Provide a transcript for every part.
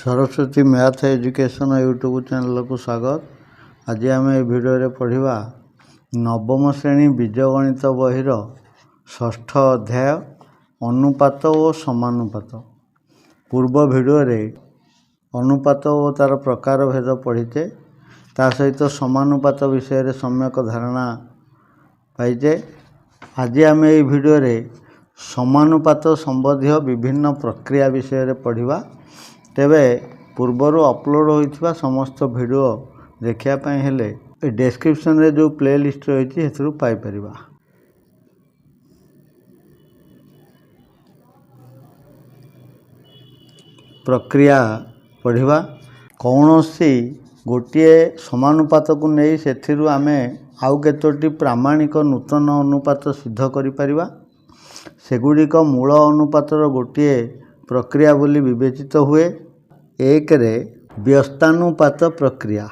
Saraswati math education YouTube channel को स्वागत। आज आम भिडियो पढ़ा नवम श्रेणी बीजगणित बहिर षष्ठ अध्याय अनुपात और समानुपात। पूर्व भिडियो अनुपात और तार प्रकार भेद पढ़ीचे, ता सहित समानुपात विषय सम्यक धारणा पाइचे। आज आम ये भिडियो समानुपात संबंधी विभिन्न प्रक्रिया विषय पढ़ा। तेबे पूर्वर अपलोड होइथिबा समस्त वीडियो देखिया पई हेले डिस्क्रिप्शन रे जो प्ले लिस्ट रही है पाई परिबा। प्रक्रिया पढ़ा कौनसी गोटे समानुपात को नहीं सेथिरु आमे आउ केतोटी प्रामाणिक नूतन अनुपात सिद्ध करि परिबा। सेगुड़िक मूल अनुपातर गोटे प्रक्रिया बोली विवेचित हुए। एक रे व्यस्तानुपात प्रक्रिया।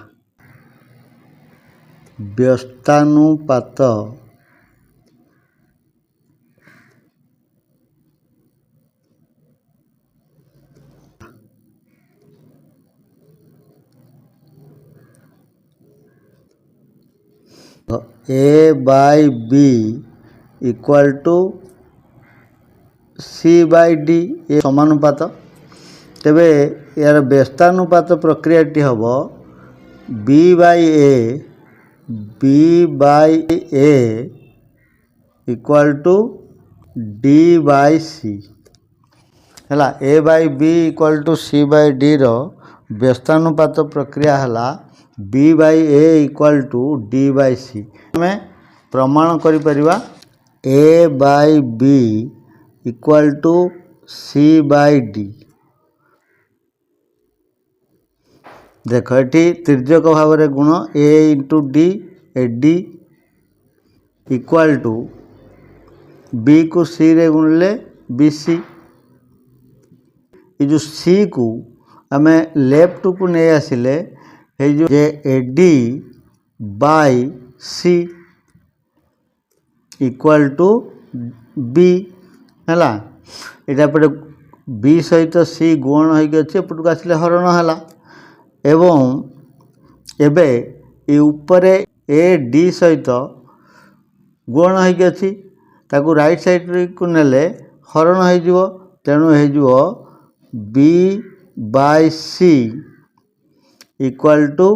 व्यस्तानुपात A by B equal to C by D ये समानुपात। तेबे यार व्यस्तानुपात प्रक्रियाटी हम B by A equal to D by C है। A by B equal to C by D रो व्यस्तानुपात प्रक्रिया है B by A equal to D by C. आम प्रमाण करिपरिबा A by B equal to C by D. देख ये तिर्यक भाव में गुण A into D A D equal to B को सी रे गुणले बी सी। ये जो सी को आम लेफ्ट को नहीं आसिले जो A D by C equal to B है। यहाँ पे बी सहित सी गुण होपटक आसिले हरण है एवं एबे ये उपरे ए डी सहित गुण होगी ताकू राइट साइड को नेले हरण हो तेणु हो B by C equal to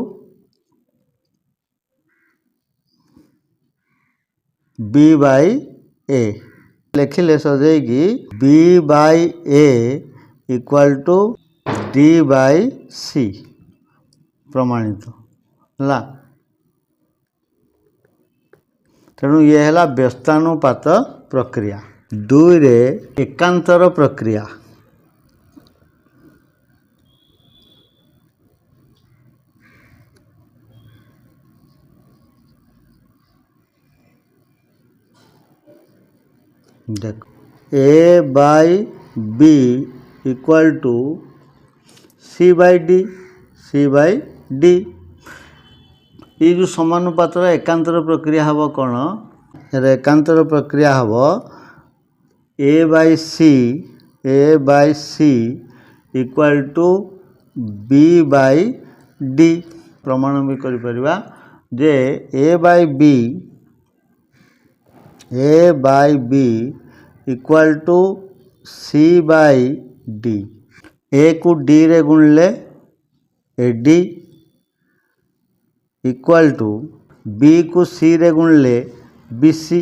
B by A. लिखिले सजेगी B by A equal to D by C प्रमाणित है। तेणु ये है व्यस्तानुपात प्रक्रिया। दुई रे एकांतर प्रक्रिया। देख A by B equal to C by D C by D. ये जो समानुपात एकांतर प्रक्रिया हम कौन एकांतर प्रक्रिया हम A by C equal to B by D. प्रमाण भी करिपरिबा जे ए by B equal to C by D. A को डी रे गुणले A D equal to B को सी रे गुणले बी सी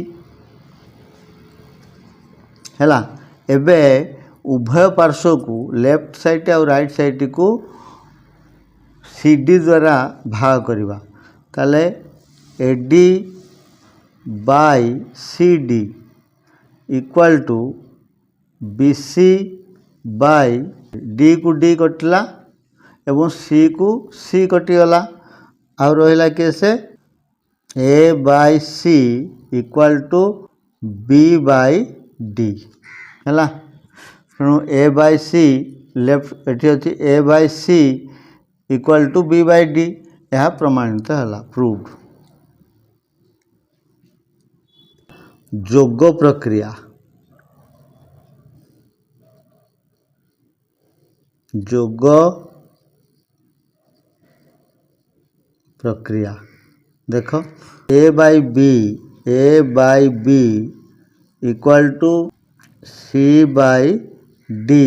है। एबे उभय पार्श्व को लेफ्ट साइड और राइट साइड को सी डी द्वारा भाग करवा ताले A D by C D equal to B C by D को डी कटिला एवं सी को सी कटिगला और रहा कैसे A by C equal to B by D है। तेणु ए बाय सी लेफ्ट एटी अच्छी A by C equal to B by D यह प्रमाणित है प्रूव्ड। जोग प्रक्रिया। जोग प्रक्रिया। देख A by B equal to C by D.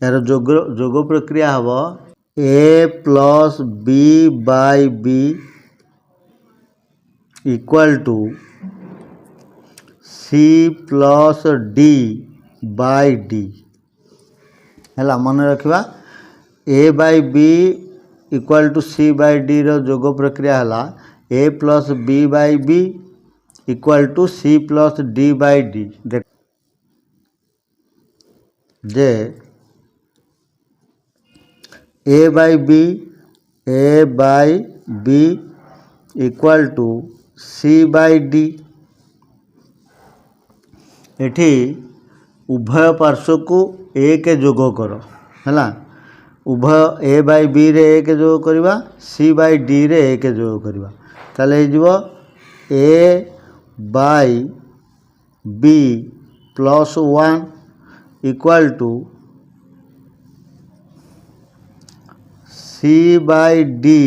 यार जोग प्रक्रिया हम A plus B by B equal to C plus D by D है। मन रखा A by B equal to C by D रो जोग प्रक्रिया है A plus B by B equal to C plus D by D. देख जे A by B equal to C by D. एठी उभय पार्श्व को एक जोग कर है। उभय ए बाई बी रे एक जोग करवा सी बाई डी रे एक जोग करवा ताले A by B plus 1 equal to C by D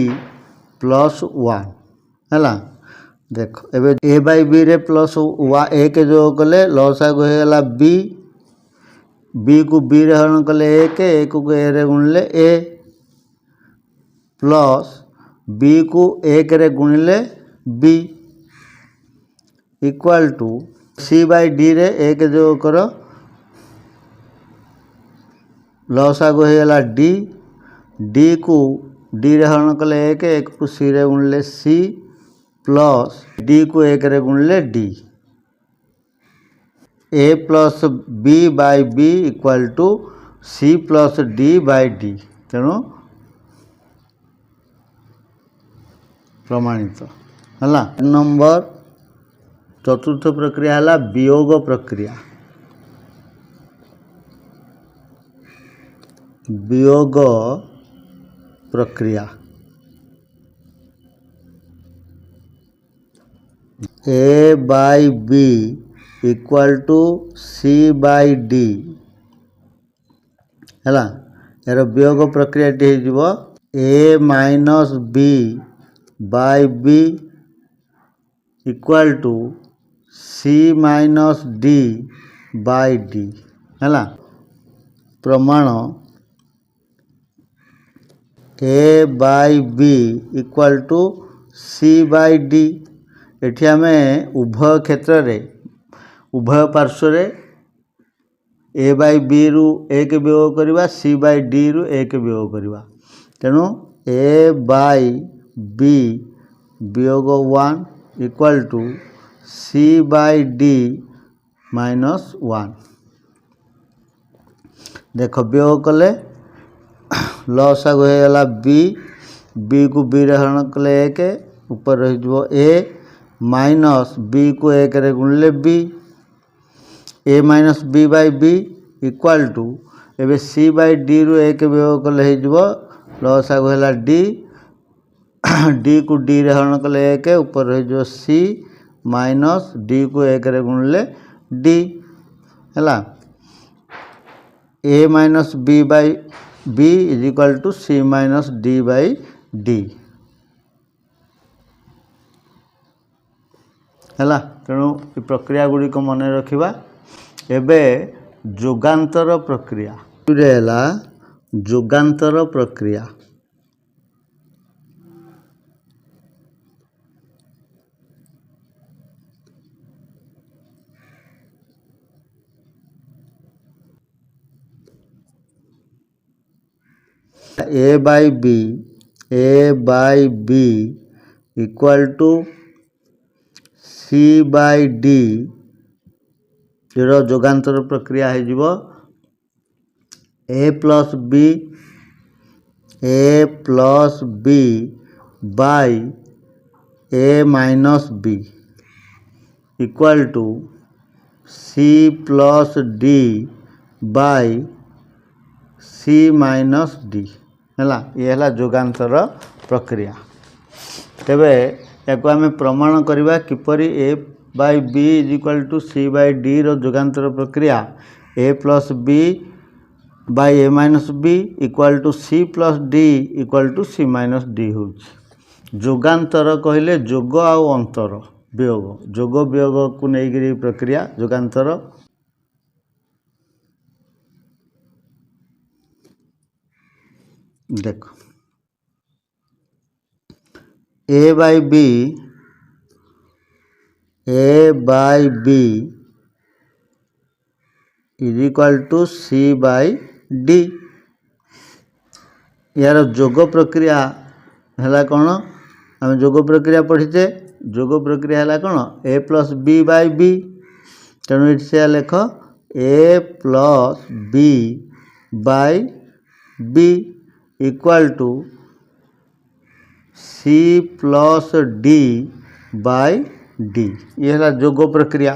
plus 1 है। देख एबे ए बाई बी रे प्लस एक जोग कले लसागु होगा बी बी को बी रे हरण कले एक को ए रे गुणिले ए प्लस बी को एक रे गुणिले B equal to C by D रे एक जोग कर लसागु होगा डी डी को डी रे हरण कले एक को सी रे गुणिले सी प्लस डी को एक रे गुणिले D A plus B by B equal to C plus D by D. तेणु प्रमाणित है। नंबर चतुर्थ प्रक्रिया है वियोग प्रक्रिया। वियोग प्रक्रिया A by B equal to C by D है। यार वियोग प्रक्रिया टी हो A minus B by B equal to C minus D by D है। प्रमाण A by B equal to C by D. एठी आमे उभय क्षेत्र रे उभय पार्श्व रे ए बाई बी रु एक वियोग करवा सी बाई डी रु एक वियोग करवा। तेणु ए बाई बी वियोग 1 equal to C by D minus 1। देख वियोग कले लसागु होगा बी को बी रे हरण कले एक ऊपर रही ए माइनस बी को एक रे गुणिले B A minus B by B equal to एबे सी बाई डी रु एक वियोग कले लसागु होगा डी को डी रे हरण कले एक ऊपर रही सी माइनस डी को एक रे गुणिले डी है। A minus B by B is equal to C minus D by D है। तेणु ये प्रक्रिया गुड़िक मन रखा। एबे जोगांतर प्रक्रिया है जोगांतर प्रक्रिया। A by B equal to C by D जोगांतर प्रक्रिया हो A plus B by A minus B equal to C plus D by C minus D है। ये है जोगांतर प्रक्रिया। तेबे याको आम प्रमाण करवा किपरि A by B is equal to C by D रो जोगांतर प्रक्रिया A plus B by A minus B equal to C plus D equal to C minus D हो। जोगांतर कहले जोग आउ अंतर वियोग जोग वियोग को नहीं प्रक्रिया जोगांतर। देखो A by B is equal to C by D. यार जोग प्रक्रिया है कौन आम जोग प्रक्रिया पढ़ीचे जोग प्रक्रिया है कौन A plus B by B तेणु ये लेख A plus B by B equal to C plus D by D. ये है जोग प्रक्रिया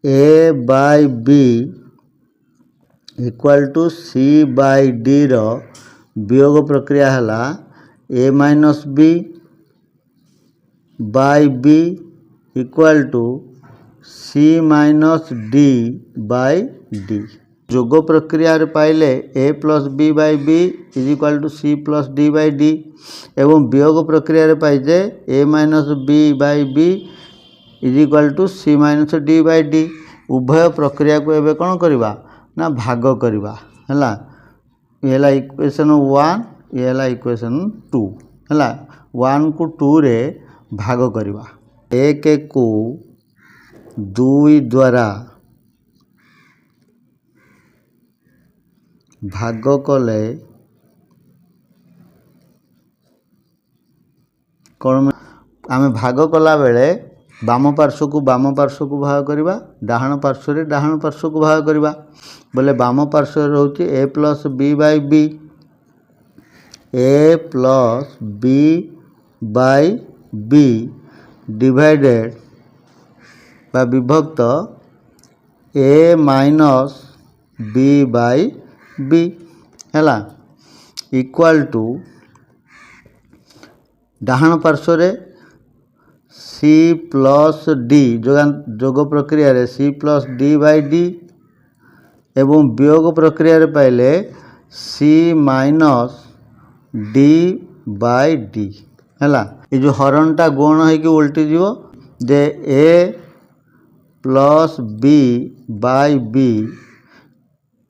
A by B equal to C by D रो वियोग प्रक्रिया है A minus B by B equal to C minus D by D. जोग प्रक्रिया रे पाइले A plus B by B is equal to C plus D by D एवं वियोग प्रक्रिया रे पाइजे A minus B by B is equal to C minus D by D. उभय प्रक्रिया को एबे कौन करवा ना भाग करवा है ये है इक्वेशन 1 ये है इक्वेशन 2 है 1 को 2 रे भाग करवा 1 को 2 द्वारा भाग कले कौन आम भाग कला बेले बाम पार्श्व को भाग करवा डाहाण पार्श्व रे डाहाण पार्श्व को भाग करवा बोले बाम पार्श्व रोचे A plus B by B A plus B by B divided बा विभक्त A minus B by B है इक्वल टू डाहाण पार्श्व रे सी प्लस डी जोग प्रक्रिया रे C plus D by D एवं वियोग प्रक्रिया रे पाइले C minus D by D है ये जो हरणटा गुण हो उल्टी जीव जे A plus B by B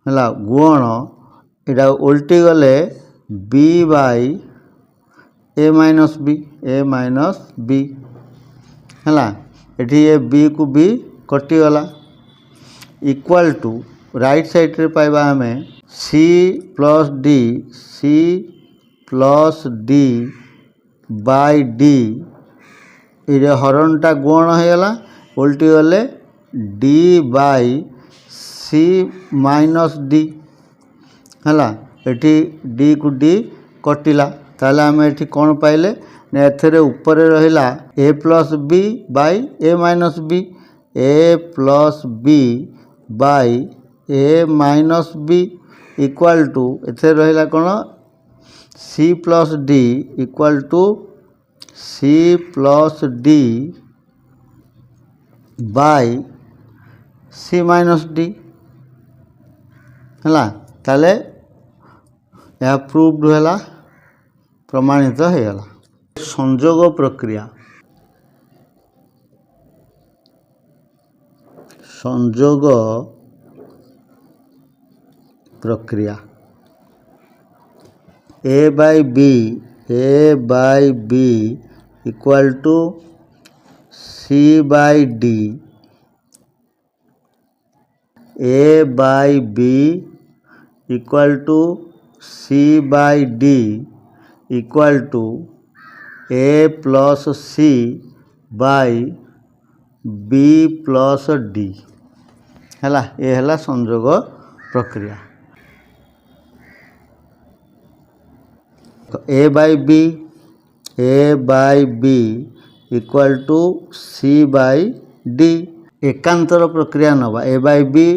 है गुण यहाँ उल्टी गले B by A minus B है ये बी को बी कटिगला इक्वल टू राइट साइड रे पाइबा हमें C plus D by D ये हरणटा गुण होगला उल्टी गले D by C minus D है ये डी को डी कटिला ताले आम ये कौन पाइले ना एथरे ऊपर रहिला A plus B by A minus B A plus B by A minus B equal to एथरे रहिला कौन C plus D equal to C plus D by C minus D है ताले यह प्रूव्ड है प्रमाणित होगला। संजोग प्रक्रिया A by B equal to C by D A by B equal to C by D equal to A plus C by B plus D है ये है संजोग प्रक्रिया। A by B equal to C by D एकांतर प्रक्रिया नवा A by B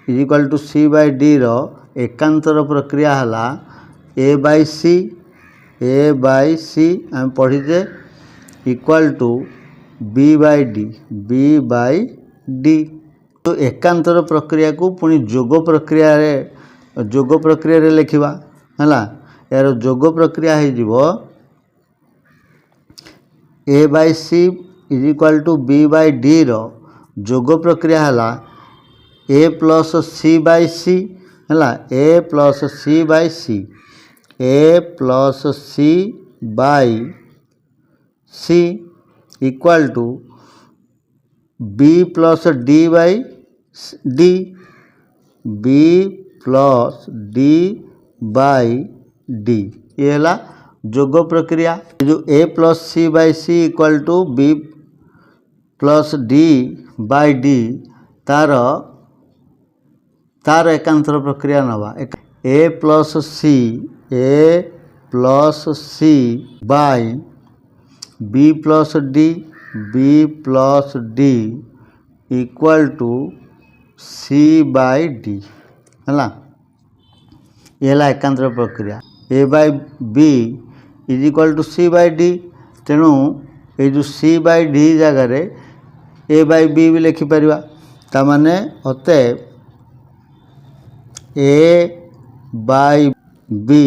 is equal to C by D रो एकांतर प्रक्रिया है ए बाई सी आम पढ़ीचे equal to B by D तो एकांतर प्रक्रिया को पुणी जोग प्रक्रिया रे लिखा है यार जोग प्रक्रिया हो A by C is equal to B by D रो जोग प्रक्रिया है A plus C by C है A plus C by C A plus C by C equal to B plus D by D B plus D by D ये है जोग प्रक्रिया जो A plus C by C equal to B plus D by D तार तार एकांतर प्रक्रिया नवा A plus C by B plus D equal to C by D है ये एकांतर प्रक्रिया A by B is equal to C by D तेणु ये जो सी बाय डी जगार ए बाय बी भी लिखिपर ताने अतएव A by B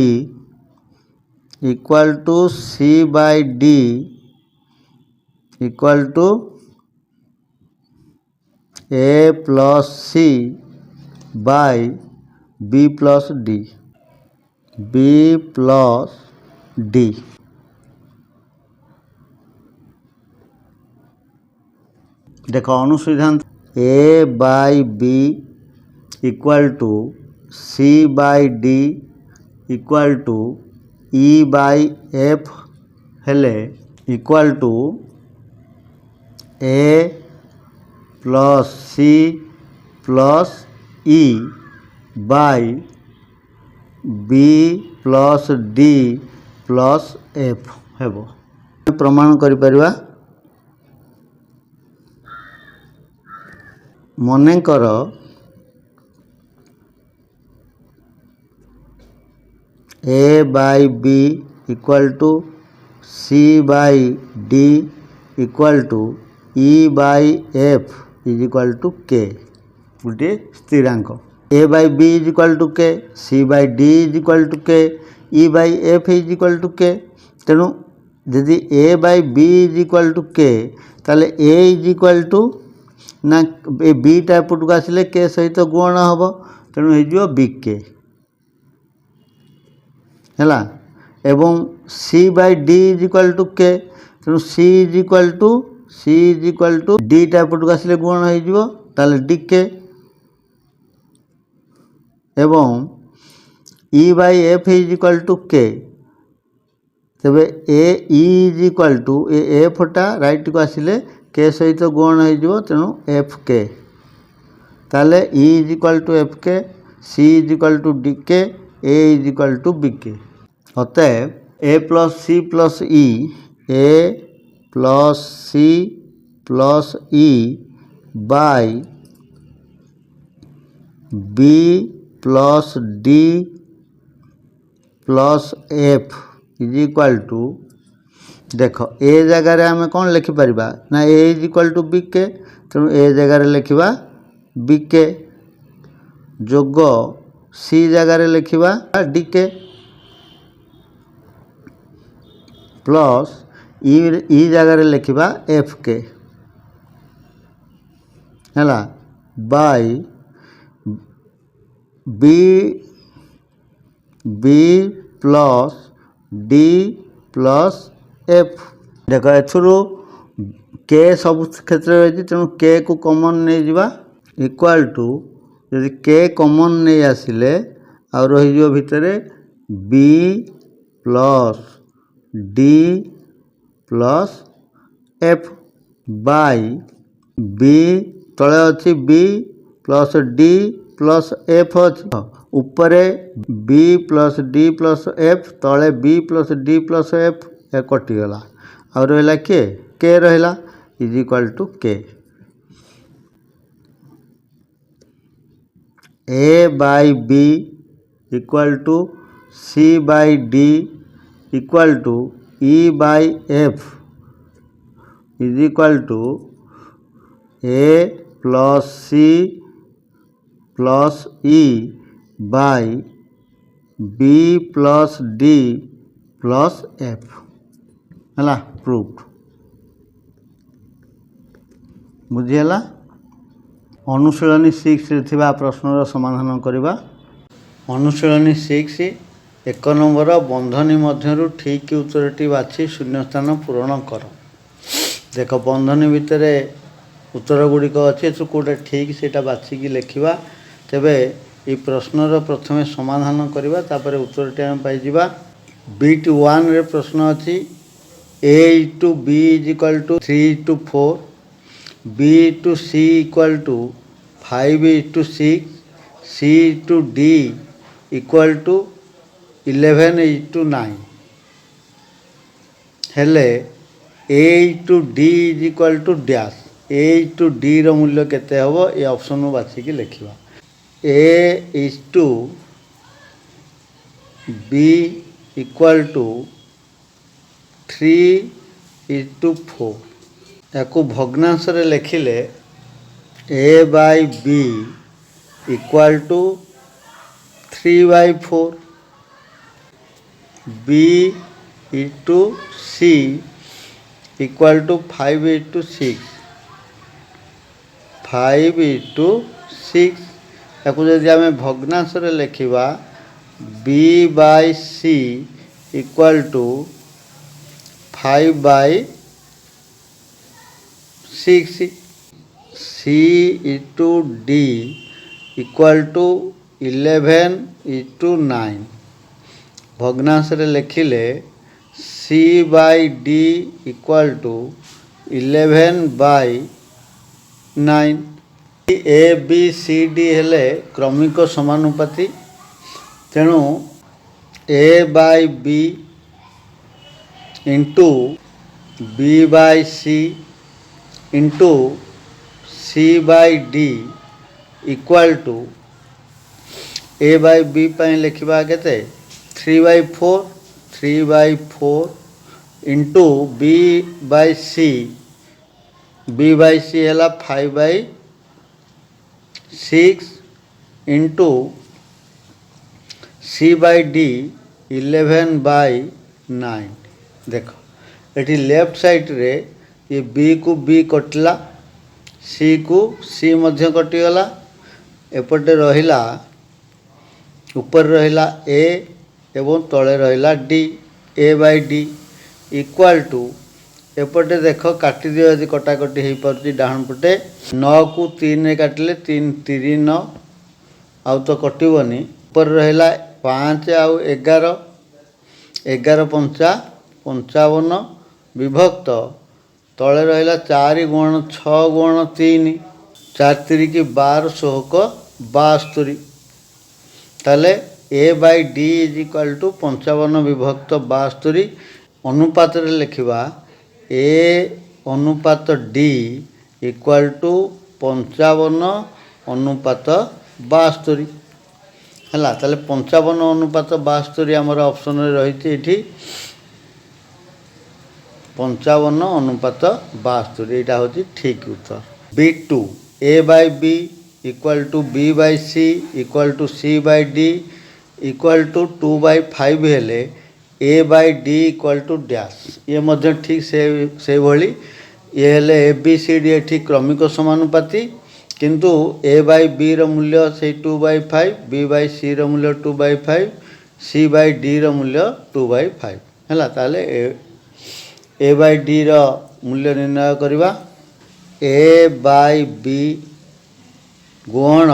equal to C by D equal to A plus C by B plus D देखो अनुसिद्धांत A by B equal to C by D equal to E by F हेले equal to A plus C plus E by B plus D plus F हेबो प्रमाण करिपरिबा मनेकर A by B equal to C by D equal to E by F is equal to के गोटे स्थिरांक A by B is equal to K C by D is equal to K E by F is equal to के तेणु यदि A by B is equal to K ताले ए is equal to ना ए beta एपट को आसिले के सहित गुण हम तेणु हो बी के है एवं c by D is equal to के तेणु c is equal to d टाइपट को आसिले गुण हो डी के एवं e by F is equal to k तेबे ए इज इक्वल टू एफटा राइट को आसिले के सहित गुण हो तेणु एफ के ताले e is equal to f k c is equal to d k a is equal to b k अतएव a plus C plus E by B plus D plus f is equal to देख ए जगार आम कौन लिखिपर ना a is equal to b k तेणु ए जगार लिखा बी के जोग सी जगार लिखा डी के प्लस ई जगार लिखा एफ के है by B plus D plus F देख एथुरु के सब क्षेत्र में तेणु के को कॉमन नहीं जावा इक्वल टू यदि के कॉमन नहीं आसिले आ रही भितर b plus D plus f by b तले अच्छी b plus D plus f अच्छी उपरे b plus D plus f तले b plus D plus f कटिगला आ रहा के रहा is equal to k a by B equal to C by D equal to E by F is equal to A plus C plus E by B plus D plus f है proof. बुझीगला। अनुशीलनी 6 रे थिबा प्रश्नर समाधान करवा। अनुशीलनी 6 1 number बंधनी मध्यरु ठीक उत्तरटी बाछि शून्यस्थान पूरण कर। देख बंधनी भितर उत्तर गुड़िक अच्छे कौटा ठीक से बाछिकी लिखा। तेबे ये प्रश्नर प्रथमे समाधान करवा तापर उत्तरटी आम पाइबा। बिट 1 रे प्रश्न अच्छी a to b is equal to 3 to 4, b to c equal to 5 to 6, c to d equal to 11 to 9 हेले a to d is equal to dash a to d रो मूल्य केते हबो ये ऑप्शन में बाछिकी लिखिबा। a is to b equal to 3 is to 4 याकू भग्नांश रे लिखिले a by b equal to 3/4, b is to c equal to 5/6, 5/6 याकू जदि आम भग्नांश रे लिखिबा b by c equal to 5/6, c is to d equal to 11/9 भग्नांश रे लिखिले c by d equal to 11/9। A b c d हेले क्रमिक समानुपाती तेणु ए by b into b by c into c by D equal to a by b पाई लिखा केते 3/4, 3/4 इंटू बी बाय सी है 5/6 इंटू सी बाय डी 11/9। देख ये लेफ्ट साइड रे ये बी को बी कटला, सी को सी मध्य कटिगला, एपटे रहिला ऊपर रहिला ए एवं तले रहिला d, a by D equal to एपटे देख काटी दियो यदि कटाकटी हो पार्टी डाहन पटे 9 को 3 रे काटिले 3 3 9 आउ तो कटिबनी। ऊपर रहिला 5 आउ 11, 11 5 55 विभक्त तले रहिला 4 गुण 6 गुण 3, 4 3 की 12 16 72 ताले a by D is equal to 55 विभक्त 72 अनुपात रे लिखिबा ए अनुपात डी इक्वल टू 55 अनुपात 72 है। ताले 55 अनुपात 72 आमर ऑप्शन रे रही थी 55 अनुपात 72 यहाँ हूँ ठीक उत्तर। B2 a by B equal to B by C equal to C by D equal to 2/5 हेले a by D equal to dash ये मध्य ठीक से भली ये हेले ए बी सी डी एठी क्रमिक समानुपाती किंतु ए बाय बी रो मूल्य से 2/5, बी बाय सी रो मूल्य 2/5, सी बाय डी रो मूल्य 2/5 है। ताले ए बाय डी रो मूल्य निर्णय करवा। ए बाय बी गुण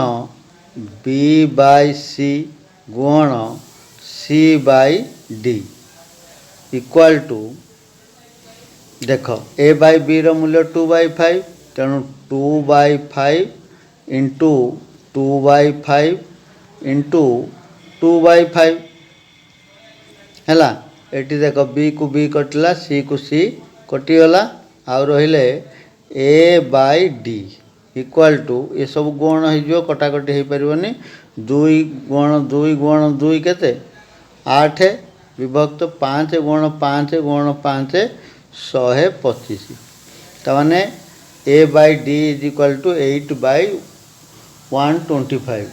बी बाय सी गुण सी बाय डी इक्वल टू देख ए बाय बी रो मूल्य 2/5 तेणु 2/5 इंटू 2/5 इंटू 2/5 है। एटी देख बी को बी कटिला, सी को सी कटिगला, आउ रहिले ए बाय डी इक्वल टू ये सब गुण हो कटाकटी हो पारनी 2 गुण 2 केते 8 विभक्त 5 गुण 5 गुण 5 125 ताने a by D is equal to 8/125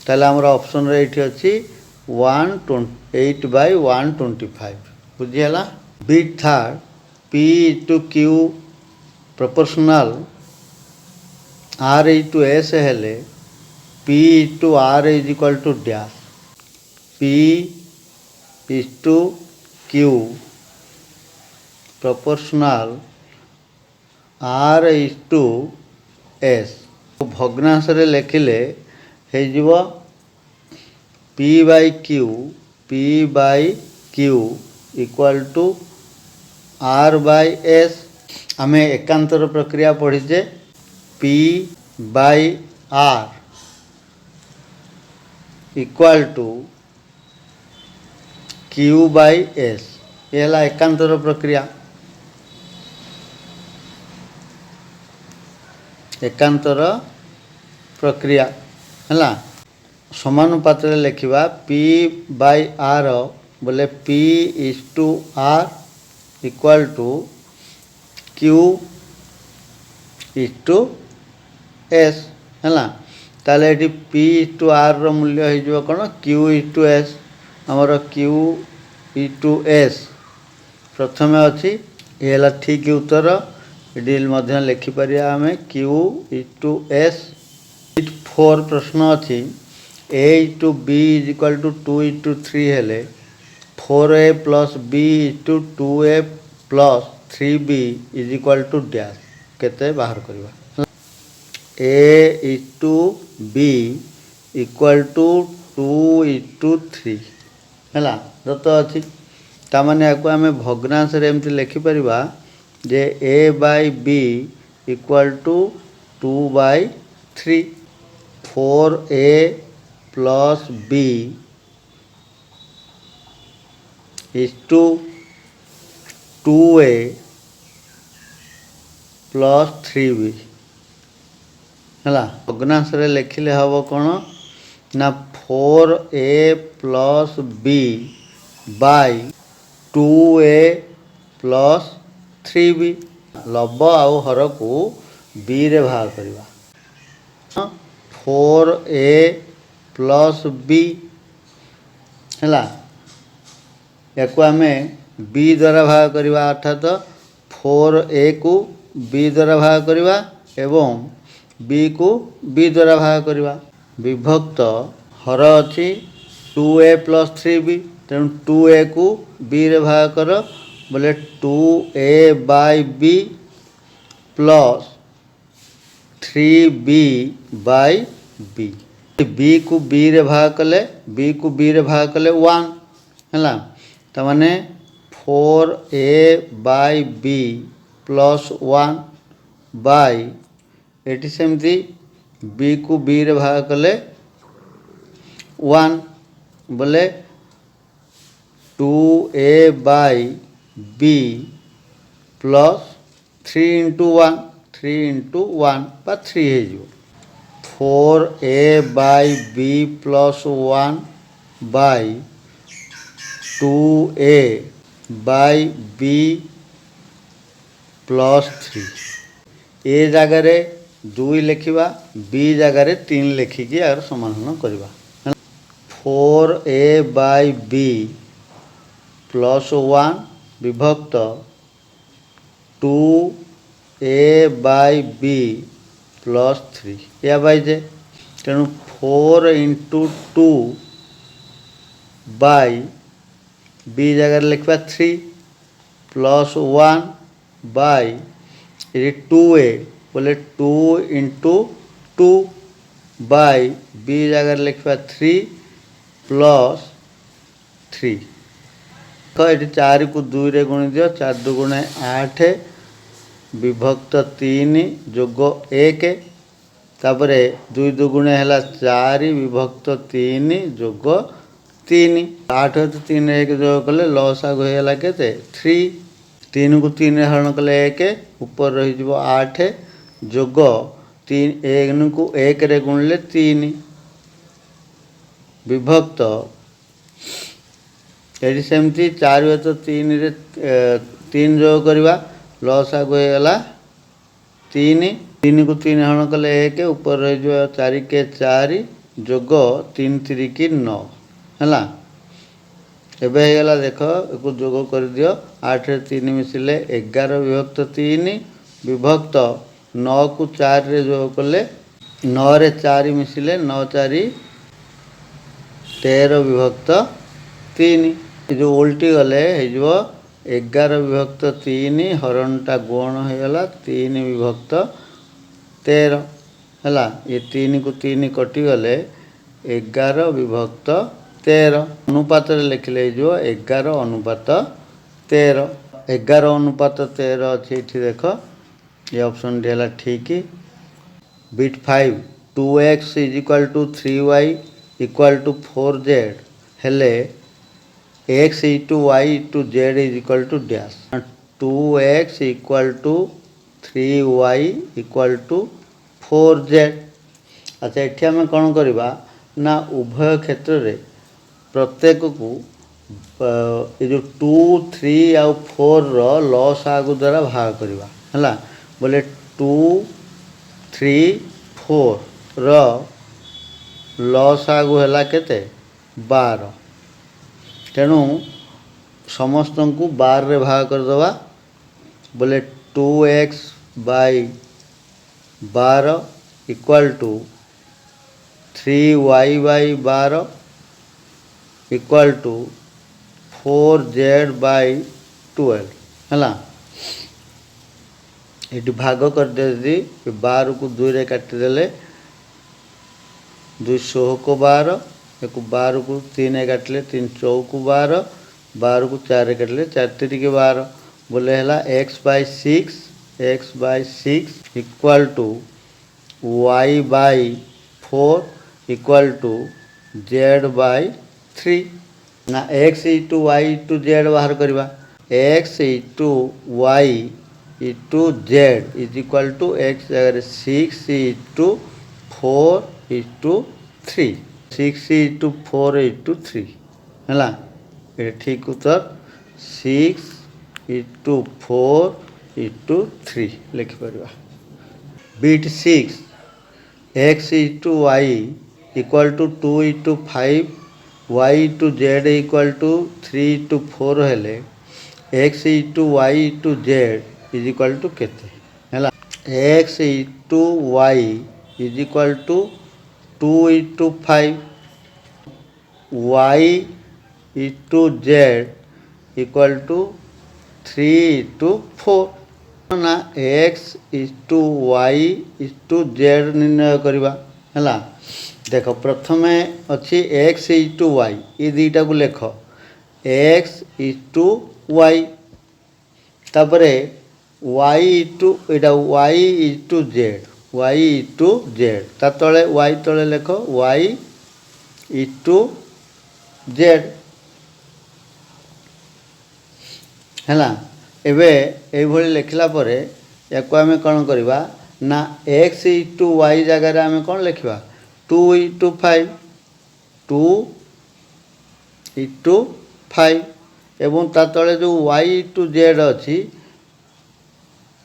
ताले हमर ऑप्शन रे एठी अछि 8/125 बुझियला। Bit third p to q proportional r is to s हेले p is to r is equal to dash p is to q proportional r is to s भग्नांश रे लिखिले हो p by q equal to r by s आम एकांतर प्रक्रिया पढ़ीचे p by r equal to q by S ये है एकांतर प्रक्रिया है समानुपात लिखा पी बाय आर बोले P is to R equal to Q is to S है ताले ये पी इज टू आर रो मूल्य हो कौन क्यू इज टू एस आमर क्यू इज टू एस प्रथम अच्छी ये ठीक उत्तर डील मध्य लिखिपर आम क्यू इज टू एस 4 प्रश्न अच्छी a is to b is equal to 2 is to 3 हेले 4a plus b is to 2a plus 3b is equal to dash केते बाहर करवा a is to b equal to 2 is to 3 है दत्त अच्छी ताने आपको आम भग्नांश एमती लिखिपर जे ए by B equal to 2 by 3 4a plus b is to 2a plus 3b है भग्नांश लिखिले हम कौन ना 4a plus B bye 2a plus 3b लब आउ हर को बी रे भाग करवा 4a प्लस बी है या आम बी द्वारा भाग करवा अर्थात 4a को बी द्वारा भाग करवा एवं बी को बी द्वारा भाग करवा विभक्त हर अच्छी 2a प्लस 3b तेणु 2a को बी रे भाग कर बोले 2a by B plus 3b by B B को बी रे भाग कले 1 है तमाने 4a by B plus 1 by एटी सेमती बी को बी रे भाग कले 1 बोले 2a by B plus 3 into 1 बा 3 हो 4a by B plus 1 by 2a by B plus 3 ए जगार 2 लिखा बी जगार 3 लिखिकी आर समाधान करवा 4a बाय बी प्लस 1 विभक्त 2a बाय बी प्लस 3 या पाइजे तेणु 4 इंटू 2 बाय बी जगह लिखा 3 प्लस 1 बाय ये 2a बोले 2 इंटू 2 बाय बी जगह लिखा 3 प्लस 3 तो ये 4 को 2 रे गुणी दियो 4 2 8 विभक्त 3 जोग 1 तापरे 2 2 है 4 विभक्त 3 जोग 3 8 तो 3 1 जोग कले लसागु होगा के 3 3 को 3 हरण कले 1 ऊपर रही 8 जोग 3 1 को 1 रे गुणिले 3 विभक्त ये सेमती 4 तो 3 रे 3 जोग करवा लसागु होगा 3 3 को 3 हरण कले 1 ऊपर रही 4 के 4 जोग 3 3 की 9 है एबेला देख एक जोग कर दियो 8 रे 3 मिसिले 11 विभक्त 3 विभक्त 9 को 4 रे जो कले 9 रे 4 मिसिले 9 4 13 विभक्त 3 जो उल्टी गले हो 11 विभक्त 3 हरणटा गुण हो गला 3 विभक्त 13 है ये 3 को 3 कटि गले 11 विभक्त 13 अनुपात लिखले जो 11 अनुपात 13 11 अनुपात 13 अच्छे ये देख ये ऑप्शन डी है ठीक। Bit 5 2x is equal to 3y equal to 4z हेले x into y into z is equal to dash 2x equal to 3y equal to 4z। अच्छा ये आम कौन करवा ना उभय क्षेत्र में प्रत्येक को ये जो 2 3 आउ 4 लॉस आगु द्वारा भाग करवा है बोले 2 3 4 लॉस आगु है केते 12 तेणु समस्त को 12 रे भाग करदे बोले 2x by 12 equal to 3y by 12 equal to 4z by 12 है ये भाग कर दे 12 को 2 रे काटिदेले 2 16 को 12 एक 12 को 3 काटिले 3 चौक 12 12 को 4 काटिले 4 3 के 12 बोले है x by 6 equal to y by 4 equal to z by 3 ना x into y into z बाहर करवा x into y into z is equal to x जगह 6 इंटू 4 इंटू 3 6 इंटू 4 इंटू 3 है ये ठीक उत्तर 6 इंटू 4 इंटू 3 लिखिपर। Bit 6 x into y equal to 2 into 5 y into z equal to 3 into 4 हेले x into y into z is equal to केते है x into y is equal to 2 into 5 y into z equal to 3 into 4 ना x into y into z निर्णय करवा है देख प्रथम अच्छी x इंटू y ये दुईटा को लेख x इंटू y तापरे y इंटू यहाँ y इंटू z ता तले y तले लेख y इंटू z है एबे ये लिखला परे या आम कौन करवा ना x इंटू y जगार आम कौन लिखा 2 इंटू 5 2 इंटू 5 एवं ता तले जो y इंटू z अच्छी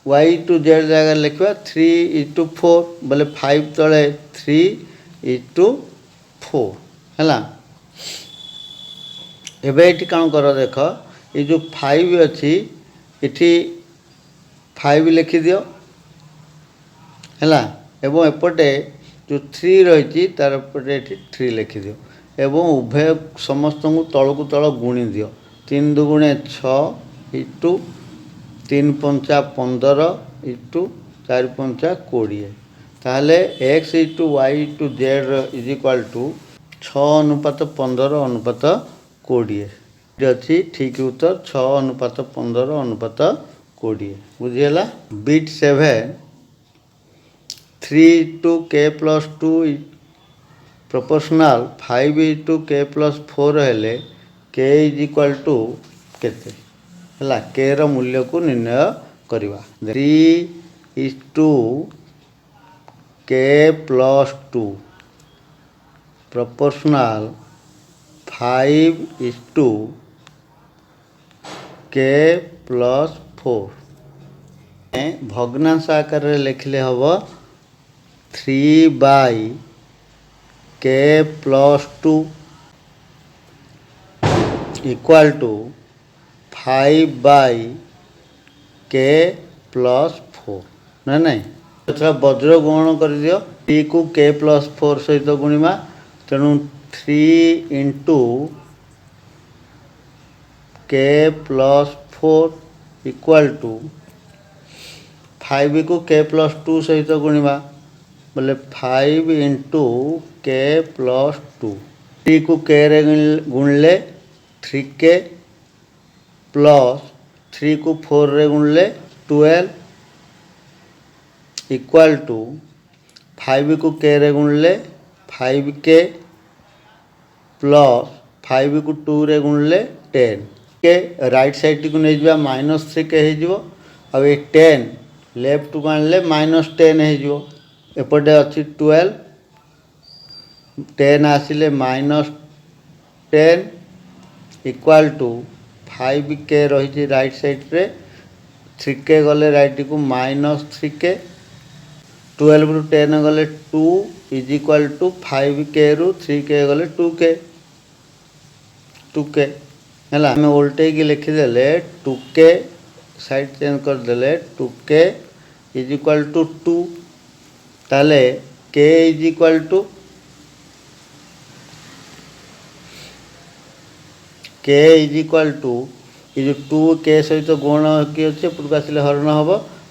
y इंटू z जगह लिखा 3 इंटू 4 बोले 5 तले 3 इंटू 4 है एबे ये कौन कर देख ये जो 5 अच्छी इठी 5 लिखि दियो है एवं एपटे जो 3 रही तार पटे 3 लिखि दियो एवं उभय समस्त को तल को तल गुणी दियो 3 दुगुणे 6 इंटू 3 पंचा 15 इंटू 4 पंचा 20 ताहले x into y into z is equal to 6 अनुपात 15 अनुपात 20 अच्छी ठीक उत्तर 6 अनुपात 15 अनुपात 20 बुझीगला। Bit 7 3 into k plus 2 proportional 5 into k plus 4 हेले k इज इक्वल टू केते है k रो मूल्य को निर्णय करवा 3 into k plus 2 proportional 5 into k plus 4 भग्नांश आकार लिखले हम 3 by k plus 2 equal to 5 by k plus 4 ना नहीं एथरा वज्र गुणन कर दियो 3 को k+4 सहित गुणिमा तेणु 3 इंटू k+4 इक्वल टू 5 को k+2 सहित गुणिमा बोले 5 इंटू k+2 3 को k रे गुणले 3k प्लस 3 को 4 रे गुणले 12 इक्वल टू 5 को k रे गुणले 5k प्लस 5 को 2 रे गुणले 10 के राइट साइड को नहीं जावा -3k हो अब ये 10 लेफ्ट को आनले -10 हो एपटे अच्छी 12 10 आसिले -10 इक्वल टू 5k रही राइट साइड रे 3k गले राइट को -3k 12 रु 10 गले 2 इज इक्वल टू 5k रु 3k गले 2k है आम उल्टे की लिखिदेले 2k साइड चेंज करदे 2k इज इक्वल टू 2 ताले k is equal to k is equal to ये जो 2k सहित गुण कि अच्छे पूर्व आसिले हरण हम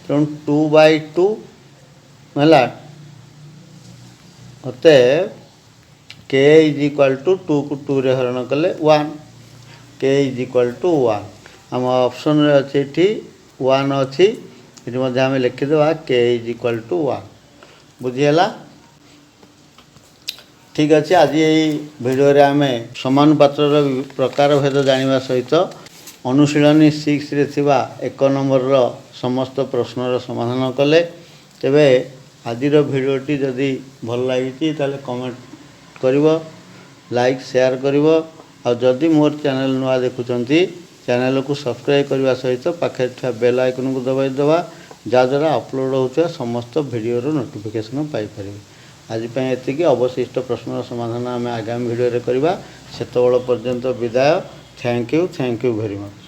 तेणु 2/2 है मत k इज इक्वल टू 2 को 2 रे हरण कले 1 k इज इक्वल टू 1 आम ऑप्शन रे अच्छे ये 1 अच्छी ये आम लिखिदेवा k इज इक्वल टू 1 बुझीगला ठीक अच्छे आज यही भिडियो रे आम समानुपातर प्रकार भेद जाना सहित अनुशीलनी 6 रे थिबा 1 नंबर रो समस्त प्रश्नर समाधान कले तेबे आजिर भिडियोटी जदि भल लगी ताले कमेंट करिवो लाइक शेयर करिवो आ जदि मोर चैनल नुआ देखुचंती चैनल को सब्सक्राइब करने सहित पाखे था बेल आइकन को दबाई देवा जहाँद्वारा अपलोड होता समस्त भिडियो नोटिफिकेशन पाइपर आज ये अवशिष्ट प्रश्न समाधान आम आगामी भिडियो करवा सेत पर्यंत विदाय थैंक यू वेरी मच।